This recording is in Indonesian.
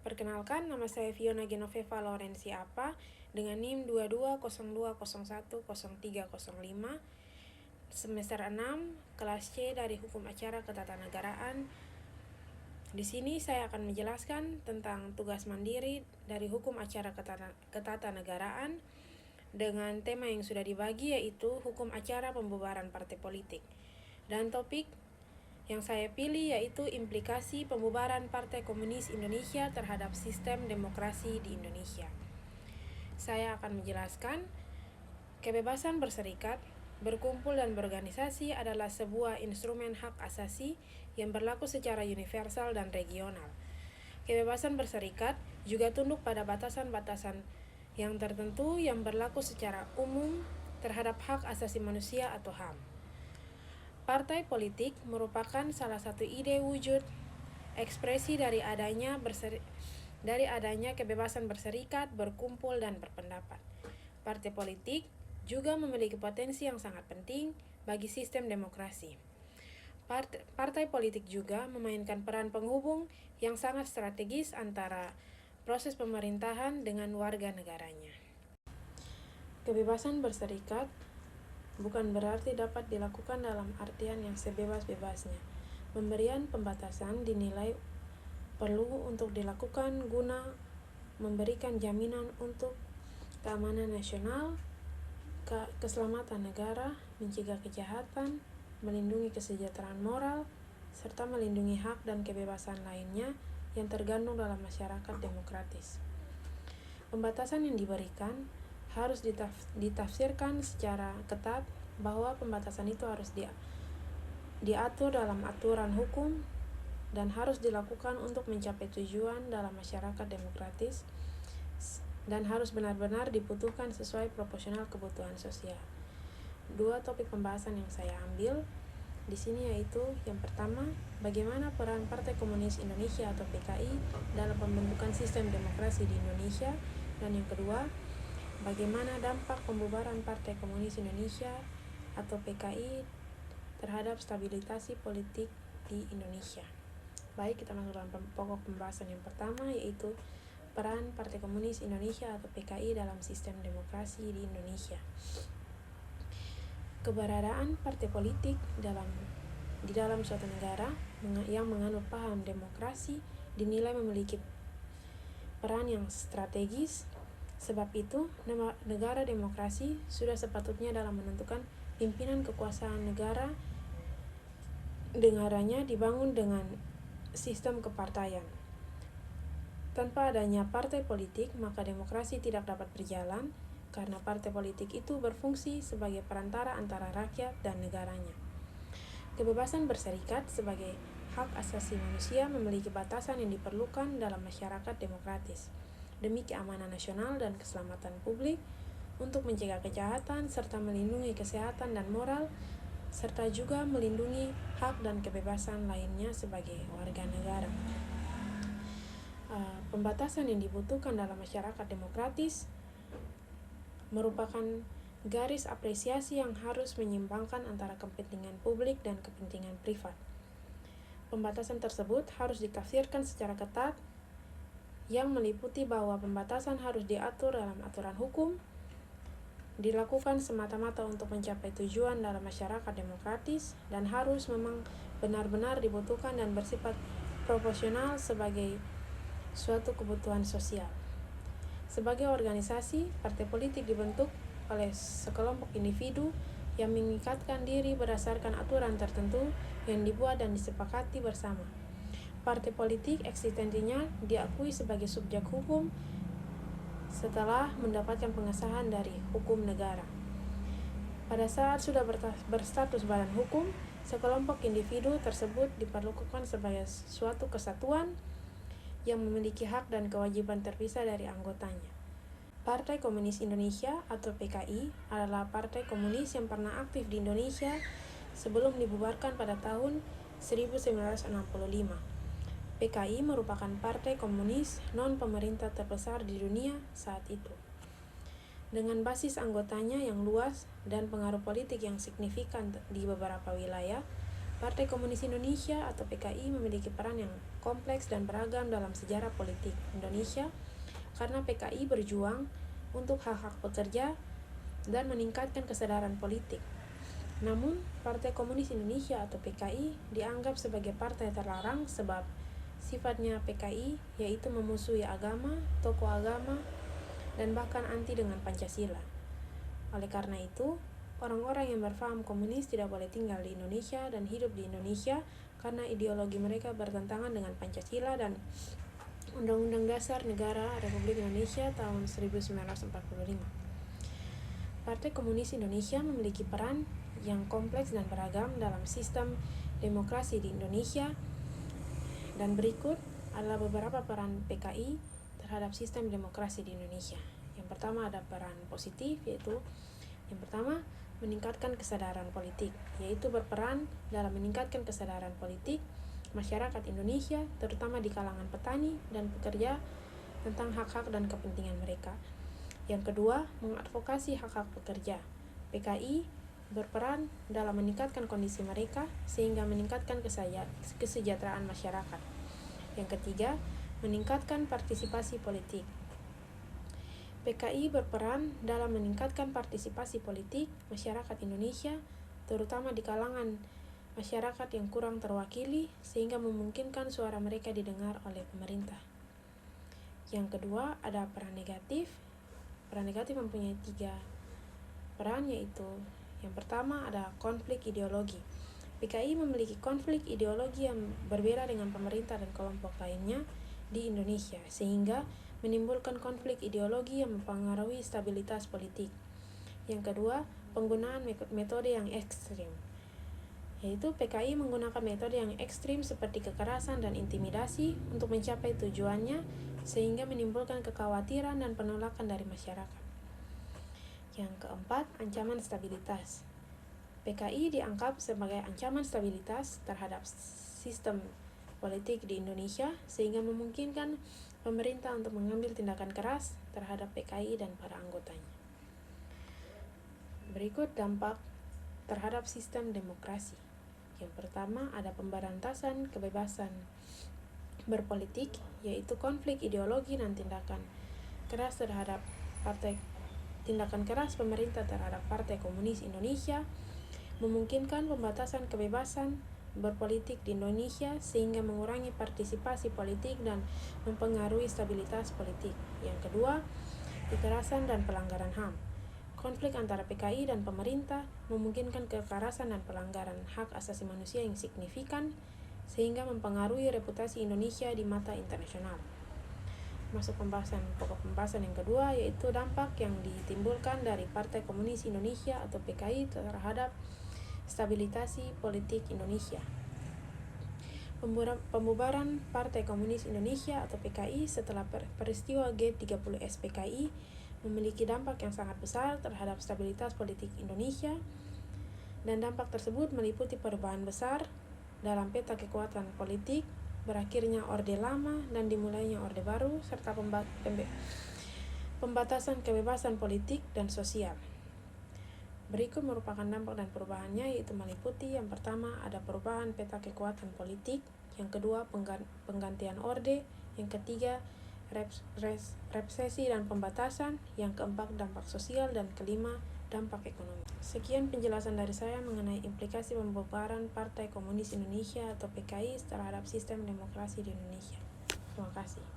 Perkenalkan, nama saya Fiona Genoveva Laurensi Apa dengan NIM 2202010305, semester 6, kelas C dari Hukum Acara Ketatanegaraan. Di sini saya akan menjelaskan tentang tugas mandiri dari Hukum Acara Ketatanegaraan dengan tema yang sudah dibagi, yaitu Hukum Acara Pembubaran Partai Politik. Dan topik yang saya pilih yaitu implikasi pembubaran Partai Komunis Indonesia terhadap sistem demokrasi di Indonesia. Saya akan menjelaskan, kebebasan berserikat, berkumpul dan berorganisasi adalah sebuah instrumen hak asasi yang berlaku secara universal dan regional. Kebebasan berserikat juga tunduk pada batasan-batasan yang tertentu yang berlaku secara umum terhadap hak asasi manusia atau HAM. Partai politik merupakan salah satu ide wujud ekspresi dari adanya kebebasan berserikat, berkumpul, dan berpendapat. Partai politik juga memiliki potensi yang sangat penting bagi sistem demokrasi. Partai politik juga memainkan peran penghubung yang sangat strategis antara proses pemerintahan dengan warga negaranya. Kebebasan berserikat bukan berarti dapat dilakukan dalam artian yang sebebas-bebasnya. Pemberian pembatasan dinilai perlu untuk dilakukan guna memberikan jaminan untuk keamanan nasional, keselamatan negara, mencegah kejahatan, melindungi kesejahteraan moral, serta melindungi hak dan kebebasan lainnya yang tergandung dalam masyarakat demokratis. Pembatasan yang diberikan harus ditafsirkan secara ketat bahwa pembatasan itu harus diatur dalam aturan hukum dan harus dilakukan untuk mencapai tujuan dalam masyarakat demokratis dan harus benar-benar dibutuhkan sesuai proporsional kebutuhan sosial. Dua topik pembahasan yang saya ambil di sini yaitu yang pertama, bagaimana peran Partai Komunis Indonesia atau PKI dalam pembentukan sistem demokrasi di Indonesia, dan yang kedua, bagaimana dampak pembubaran Partai Komunis Indonesia atau PKI terhadap stabilitas politik di Indonesia. Baik, kita masuk dalam pokok pembahasan yang pertama, yaitu peran Partai Komunis Indonesia atau PKI dalam sistem demokrasi di Indonesia. Keberadaan partai politik di dalam suatu negara yang menganut paham demokrasi dinilai memiliki peran yang strategis. Sebab itu, negara demokrasi sudah sepatutnya dalam menentukan pimpinan kekuasaan negaranya dibangun dengan sistem kepartaian. Tanpa adanya partai politik, maka demokrasi tidak dapat berjalan, karena partai politik itu berfungsi sebagai perantara antara rakyat dan negaranya. Kebebasan berserikat sebagai hak asasi manusia memiliki batasan yang diperlukan dalam masyarakat demokratis demi keamanan nasional dan keselamatan publik, untuk mencegah kejahatan serta melindungi kesehatan dan moral, serta juga melindungi hak dan kebebasan lainnya sebagai warga negara. Pembatasan yang dibutuhkan dalam masyarakat demokratis merupakan garis apresiasi yang harus menyeimbangkan antara kepentingan publik dan kepentingan privat. Pembatasan tersebut harus ditafsirkan secara ketat, yang meliputi bahwa pembatasan harus diatur dalam aturan hukum, dilakukan semata-mata untuk mencapai tujuan dalam masyarakat demokratis, dan harus memang benar-benar dibutuhkan dan bersifat proporsional sebagai suatu kebutuhan sosial. Sebagai organisasi, partai politik dibentuk oleh sekelompok individu yang mengikatkan diri berdasarkan aturan tertentu yang dibuat dan disepakati bersama. Partai politik eksistensinya diakui sebagai subjek hukum setelah mendapatkan pengesahan dari hukum negara. Pada saat sudah berstatus badan hukum, sekelompok individu tersebut diperlakukan sebagai suatu kesatuan yang memiliki hak dan kewajiban terpisah dari anggotanya. Partai Komunis Indonesia atau PKI adalah partai komunis yang pernah aktif di Indonesia sebelum dibubarkan pada tahun 1965. PKI merupakan partai komunis non-pemerintah terbesar di dunia saat itu. Dengan basis anggotanya yang luas dan pengaruh politik yang signifikan di beberapa wilayah, Partai Komunis Indonesia atau PKI memiliki peran yang kompleks dan beragam dalam sejarah politik Indonesia karena PKI berjuang untuk hak-hak pekerja dan meningkatkan kesadaran politik. Namun, Partai Komunis Indonesia atau PKI dianggap sebagai partai terlarang sebab sifatnya PKI yaitu memusuhi agama, tokoh agama, dan bahkan anti dengan Pancasila. Oleh karena itu, orang-orang yang berpaham komunis tidak boleh tinggal di Indonesia dan hidup di Indonesia karena ideologi mereka bertentangan dengan Pancasila dan Undang-Undang Dasar Negara Republik Indonesia tahun 1945. Partai Komunis Indonesia memiliki peran yang kompleks dan beragam dalam sistem demokrasi di Indonesia, dan berikut adalah beberapa peran PKI terhadap sistem demokrasi di Indonesia. Yang pertama ada peran positif, yaitu yang pertama meningkatkan kesadaran politik, yaitu berperan dalam meningkatkan kesadaran politik masyarakat Indonesia, terutama di kalangan petani dan pekerja tentang hak-hak dan kepentingan mereka. Yang kedua, mengadvokasi hak-hak pekerja. PKI berperan dalam meningkatkan kondisi mereka sehingga meningkatkan kesejahteraan masyarakat. Yang ketiga, meningkatkan partisipasi politik. PKI berperan dalam meningkatkan partisipasi politik masyarakat Indonesia, terutama di kalangan masyarakat yang kurang terwakili sehingga memungkinkan suara mereka didengar oleh pemerintah. Yang kedua, ada peran negatif. Peran negatif mempunyai 3 peran, yaitu yang pertama ada konflik ideologi. PKI memiliki konflik ideologi yang berbeda dengan pemerintah dan kelompok lainnya di Indonesia, sehingga menimbulkan konflik ideologi yang mempengaruhi stabilitas politik. Yang kedua, penggunaan metode yang ekstrim, yaitu PKI menggunakan metode yang ekstrim seperti kekerasan dan intimidasi untuk mencapai tujuannya, sehingga menimbulkan kekhawatiran dan penolakan dari masyarakat. Yang keempat, ancaman stabilitas. PKI dianggap sebagai ancaman stabilitas terhadap sistem politik di Indonesia sehingga memungkinkan pemerintah untuk mengambil tindakan keras terhadap PKI dan para anggotanya. Berikut dampak terhadap sistem demokrasi. Yang pertama ada pemberantasan kebebasan berpolitik, yaitu konflik ideologi dan tindakan keras pemerintah terhadap Partai Komunis Indonesia memungkinkan pembatasan kebebasan berpolitik di Indonesia sehingga mengurangi partisipasi politik dan mempengaruhi stabilitas politik. Yang kedua, kekerasan dan pelanggaran HAM. Konflik antara PKI dan pemerintah memungkinkan kekerasan dan pelanggaran hak asasi manusia yang signifikan sehingga mempengaruhi reputasi Indonesia di mata internasional. Masuk pokok pembahasan yang kedua, yaitu dampak yang ditimbulkan dari Partai Komunis Indonesia atau PKI terhadap stabilitas politik Indonesia. Pembubaran Partai Komunis Indonesia atau PKI setelah peristiwa G30S PKI memiliki dampak yang sangat besar terhadap stabilitas politik Indonesia, dan dampak tersebut meliputi perubahan besar dalam peta kekuatan politik, berakhirnya Orde Lama dan dimulainya Orde Baru, serta pembatasan kebebasan politik dan sosial. Berikut merupakan dampak dan perubahannya, yaitu meliputi yang pertama ada perubahan peta kekuatan politik, yang kedua penggantian orde, yang ketiga represi dan pembatasan, yang keempat dampak sosial, dan kelima dampak ekonomi. Sekian penjelasan dari saya mengenai implikasi pembubaran Partai Komunis Indonesia atau PKI terhadap sistem demokrasi di Indonesia. Terima kasih.